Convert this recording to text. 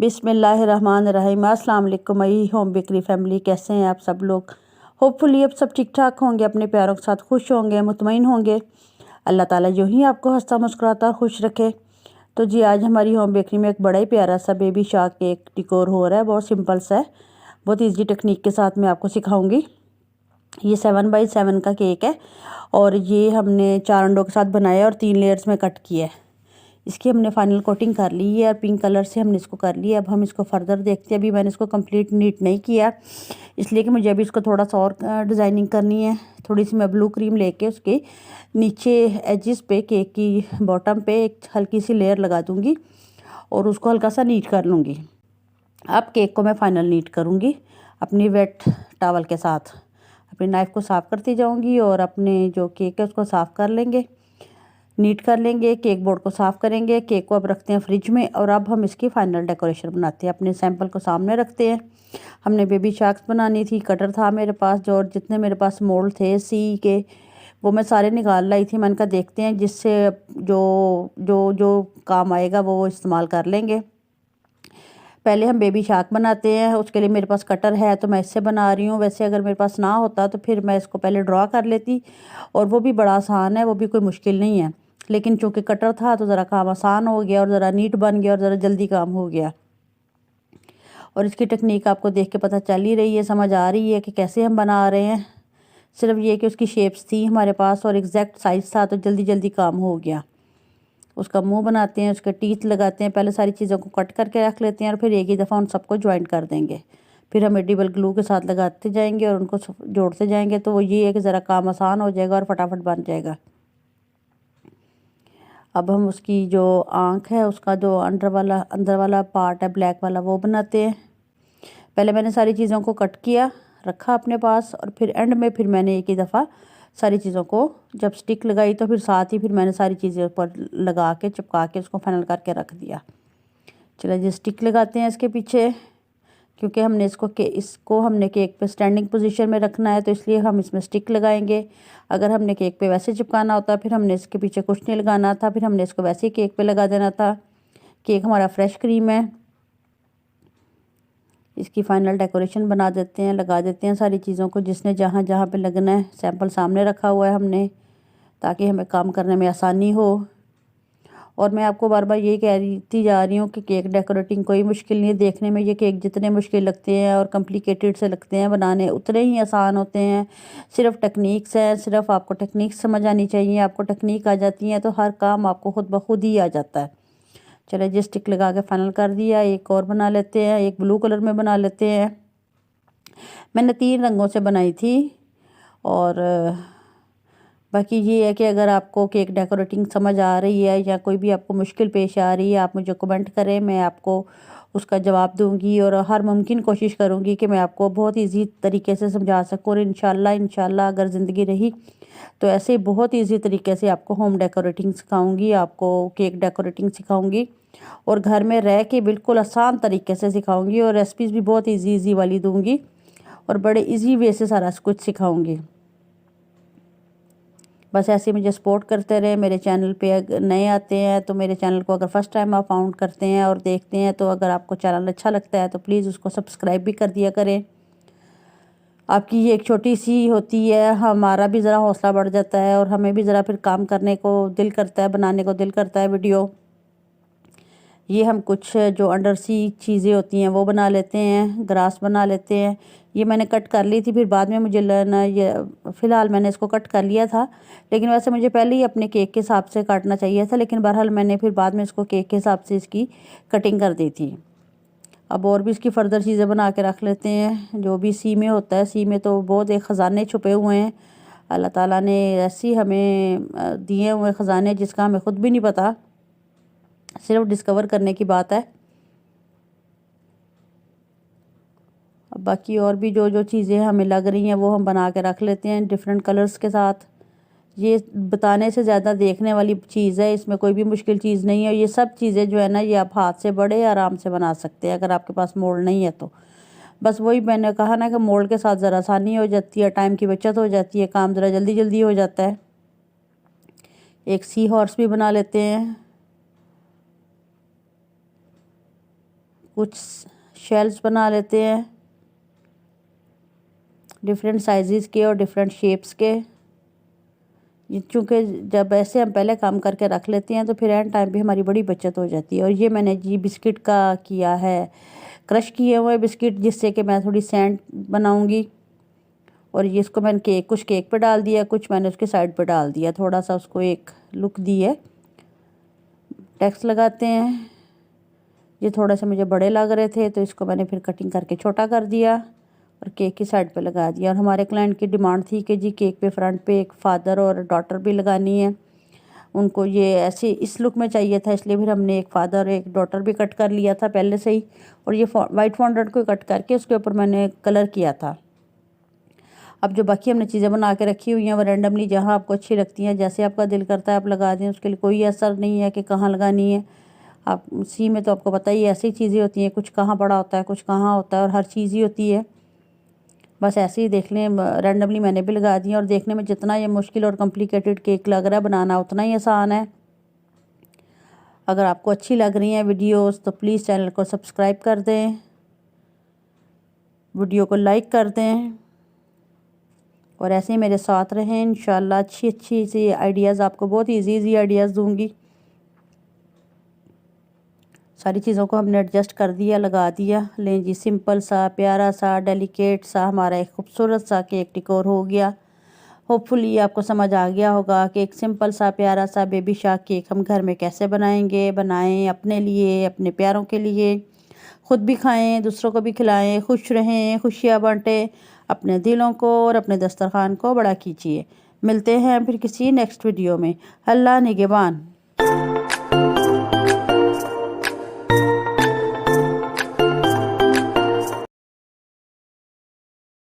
बिस्मिल्लाहिर्रहमानिर्रहीम। अस्सलाम वालेकुम मई होम बेकरी फैमिली, कैसे हैं आप सब लोग। होपफुली अब सब ठीक ठाक होंगे, अपने प्यारों के साथ खुश होंगे, मुतमईन होंगे। अल्लाह ताला यूँ ही आपको हंसता मुस्कुराता खुश रखे। तो जी आज हमारी होम बेकरी में एक बड़ा ही प्यारा सा बेबी शार्क केक डिकोर हो रहा है। बहुत सिंपल सा है, बहुत ईजी टेक्निक के साथ मैं आपको सिखाऊंगी। ये 7x7 का केक है और ये हमने 4 अंडों के साथ बनाया और 3 लेयर्स में कट किया है। इसकी हमने फाइनल कोटिंग कर ली है और पिंक कलर से हमने इसको कर लिया। अब हम इसको फर्दर देखते हैं। अभी मैंने इसको कंप्लीट नीट नहीं किया, इसलिए कि मुझे अभी इसको थोड़ा सा और डिज़ाइनिंग करनी है। थोड़ी सी मैं ब्लू क्रीम लेके उसके नीचे एजिस पे, केक की बॉटम पे एक हल्की सी लेयर लगा दूँगी और उसको हल्का सा नीट कर लूँगी। अब केक को मैं फाइनल नीट करूँगी अपनी वेट टॉवल के साथ। अपनी नाइफ़ को साफ़ करती जाऊँगी और अपने जो केक है उसको साफ़ कर लेंगे, नीट कर लेंगे। केक बोर्ड को साफ़ करेंगे। केक को अब रखते हैं फ्रिज में और अब हम इसकी फ़ाइनल डेकोरेशन बनाते हैं। अपने सैंपल को सामने रखते हैं। हमने बेबी शार्क्स बनानी थी, कटर था मेरे पास जो, और जितने मेरे पास मोल्ड थे सी के वो मैं सारे निकाल लाई थी। मैंने कहा देखते हैं जिससे जो जो जो काम आएगा वो इस्तेमाल कर लेंगे। पहले हम बेबी शार्क बनाते हैं, उसके लिए मेरे पास कटर है तो मैं इससे बना रही हूँ। वैसे अगर मेरे पास ना होता तो फिर मैं इसको पहले ड्रॉ कर लेती और वो भी बड़ा आसान है, वो भी कोई मुश्किल नहीं है। लेकिन चूँकि कटर था तो ज़रा काम आसान हो गया और ज़रा नीट बन गया और ज़रा जल्दी काम हो गया। और इसकी टेक्निक आपको देख के पता चल ही रही है, समझ आ रही है कि कैसे हम बना रहे हैं। सिर्फ ये कि उसकी शेप्स थी हमारे पास और एग्जैक्ट साइज़ था तो जल्दी जल्दी काम हो गया। उसका मुंह बनाते हैं, उसके टीथ लगाते हैं। पहले सारी चीज़ों को कट करके रख लेते हैं और फिर एक ही दफ़ा उन सबको ज्वाइंट कर देंगे। फिर हम एडिबल ग्लू के साथ लगाते जाएंगे और उनको जोड़ते जाएंगे। तो वो ये है कि ज़रा काम आसान हो जाएगा और फटाफट बन जाएगा। अब हम उसकी जो आँख है, उसका जो अंदर वाला पार्ट है ब्लैक वाला, वो बनाते हैं। पहले मैंने सारी चीज़ों को कट किया, रखा अपने पास और फिर एंड में फिर मैंने एक ही दफ़ा सारी चीज़ों को जब स्टिक लगाई तो फिर साथ ही फिर मैंने सारी चीज़ें ऊपर लगा के चिपका के उसको फाइनल करके रख दिया। चलो जी स्टिक लगाते हैं इसके पीछे, क्योंकि हमने इसको हमने केक पे स्टैंडिंग पोजीशन में रखना है तो इसलिए हम इसमें स्टिक लगाएंगे। अगर हमने केक पे वैसे चिपकाना होता फिर हमने इसके पीछे कुछ नहीं लगाना था, फिर हमने इसको वैसे ही केक पे लगा देना था। केक हमारा फ्रेश क्रीम है। इसकी फाइनल डेकोरेशन बना देते हैं, लगा देते हैं सारी चीज़ों को जिसने जहाँ जहाँ पे लगना है। सैंपल सामने रखा हुआ है हमने ताकि हमें काम करने में आसानी हो। और मैं आपको बार बार यही कहती जा रही हूँ कि केक डेकोरेटिंग कोई मुश्किल नहीं है। देखने में ये केक जितने मुश्किल लगते हैं और कॉम्प्लिकेटेड से लगते हैं बनाने, उतने ही आसान होते हैं। सिर्फ टेक्निक्स हैं, सिर्फ आपको टेक्निक्स समझ आनी चाहिए। आपको टेक्निक आ जाती है तो हर काम आपको खुद ब खुद ही आ जाता है। चलो जी स्टिक लगा के फाइनल कर दिया। एक और बना लेते हैं, एक ब्लू कलर में बना लेते हैं। मैंने 3 रंगों से बनाई थी। और बाकी ये है कि अगर आपको केक डेकोरेटिंग समझ आ रही है या कोई भी आपको मुश्किल पेश आ रही है, आप मुझे कमेंट करें, मैं आपको उसका जवाब दूंगी और हर मुमकिन कोशिश करूंगी कि मैं आपको बहुत इजी तरीके से समझा सकूँ। और इंशाल्लाह अगर ज़िंदगी रही तो ऐसे बहुत इजी तरीके से आपको होम डेकोरेटिंग सिखाऊंगी, आपको केक डेकोरेटिंग सिखाऊंगी और घर में रह के बिल्कुल आसान तरीके से सिखाऊंगी और रेसिपीज़ भी बहुत इजी वाली दूंगी और बड़े इजी वे से सारा कुछ सिखाऊंगी। बस ऐसे मुझे सपोर्ट करते रहे। मेरे चैनल पे अगर नए आते हैं तो मेरे चैनल को अगर फर्स्ट टाइम आप फाउंड करते हैं और देखते हैं तो अगर आपको चैनल अच्छा लगता है तो प्लीज़ उसको सब्सक्राइब भी कर दिया करें। आपकी ये एक छोटी सी होती है, हमारा भी ज़रा हौसला बढ़ जाता है और हमें भी ज़रा फिर काम करने को दिल करता है, बनाने को दिल करता है वीडियो। ये हम कुछ जो अंडर सी चीज़ें होती हैं वो बना लेते हैं, ग्रास बना लेते हैं। ये मैंने कट कर ली थी, फिर बाद में मुझे लेना, ये फ़िलहाल मैंने इसको कट कर लिया था। लेकिन वैसे मुझे पहले ही अपने केक के हिसाब से काटना चाहिए था, लेकिन बहरहाल मैंने फिर बाद में इसको केक के हिसाब से इसकी कटिंग कर दी थी। अब और भी इसकी फ़र्दर चीज़ें बना के रख लेते हैं। जो भी सी में होता है, सी में तो बहुत एक ख़जाने छुपे हुए हैं। अल्लाह ताला ने ऐसी हमें दिए हुए ख़जाने जिसका हमें ख़ुद भी नहीं पता, सिर्फ डिस्कवर करने की बात है। अब बाकी और भी जो जो चीज़ें हमें लग रही हैं वो हम बना के रख लेते हैं डिफरेंट कलर्स के साथ। ये बताने से ज़्यादा देखने वाली चीज़ है, इसमें कोई भी मुश्किल चीज़ नहीं है। ये सब चीज़ें जो है ना, ये आप हाथ से बड़े आराम से बना सकते हैं अगर आपके पास मोल्ड नहीं है तो। बस वही मैंने कहा ना कि मोल्ड के साथ ज़रा आसानी हो जाती है, टाइम की बचत हो जाती है, काम ज़रा जल्दी जल्दी हो जाता है। एक सी हॉर्स भी बना लेते हैं। कुछ शेल्स बना लेते हैं डिफरेंट साइज़ के और डिफरेंट शेप्स के। चूँकि जब ऐसे हम पहले काम करके रख लेते हैं तो फिर एंड टाइम पे हमारी बड़ी बचत हो जाती है। और ये मैंने जी बिस्किट का किया है, क्रश किए हुए बिस्किट, जिससे कि मैं थोड़ी सैंड बनाऊंगी। और ये इसको मैंने कुछ केक पे डाल दिया, कुछ मैंने उसके साइड पे डाल दिया, थोड़ा सा उसको एक लुक दी है। टैक्स लगाते हैं। ये थोड़े से मुझे बड़े लग रहे थे तो इसको मैंने फिर कटिंग करके छोटा कर दिया और केक की साइड पे लगा दिया। और हमारे क्लाइंट की डिमांड थी कि जी केक पे फ्रंट पे एक फादर और डॉटर भी लगानी है। उनको ये ऐसे इस लुक में चाहिए था, इसलिए फिर हमने एक फादर और एक डॉटर भी कट कर लिया था पहले से ही। और ये वाइट फॉन्डेंट को कट करके उसके ऊपर मैंने कलर किया था। अब जो बाकी हमने चीज़ें बना के रखी हुई हैं वो रैंडमली जहाँ आपको अच्छी लगती हैं, जैसे आपका दिल करता है आप लगा दें। उसके लिए कोई असर नहीं है कि कहाँ लगानी है। आप सी में तो आपको पता ही है, ऐसी चीज़ें होती हैं, कुछ कहाँ बड़ा होता है, कुछ कहाँ होता है, और हर चीज़ ही होती है। बस ऐसे ही देख लें, रैंडमली मैंने भी लगा दिया। और देखने में जितना ये मुश्किल और कॉम्प्लिकेटेड केक लग रहा है, बनाना उतना ही आसान है। अगर आपको अच्छी लग रही हैं वीडियोस तो प्लीज़ चैनल को सब्सक्राइब कर दें, वीडियो को लाइक कर दें और ऐसे ही मेरे साथ रहें। इंशाल्लाह अच्छी सी आइडियाज़ आपको बहुत इजी आइडियाज़ दूंगी। सारी चीज़ों को हमने एडजस्ट कर दिया, लगा दिया। लें जी, सिंपल सा प्यारा सा डेलिकेट सा हमारा एक खूबसूरत सा केक डेकोर हो गया। होपफुली आपको समझ आ गया होगा कि एक सिंपल सा प्यारा सा बेबी शार्क केक हम घर में कैसे बनाएं अपने लिए, अपने प्यारों के लिए। ख़ुद भी खाएं, दूसरों को भी खिलाएं, खुश रहें, खुशियाँ बांटें, अपने दिलों को और अपने दस्तरखान को बड़ा कीजिए। मिलते हैं फिर किसी नेक्स्ट वीडियो में। अल्लाह निगहबान।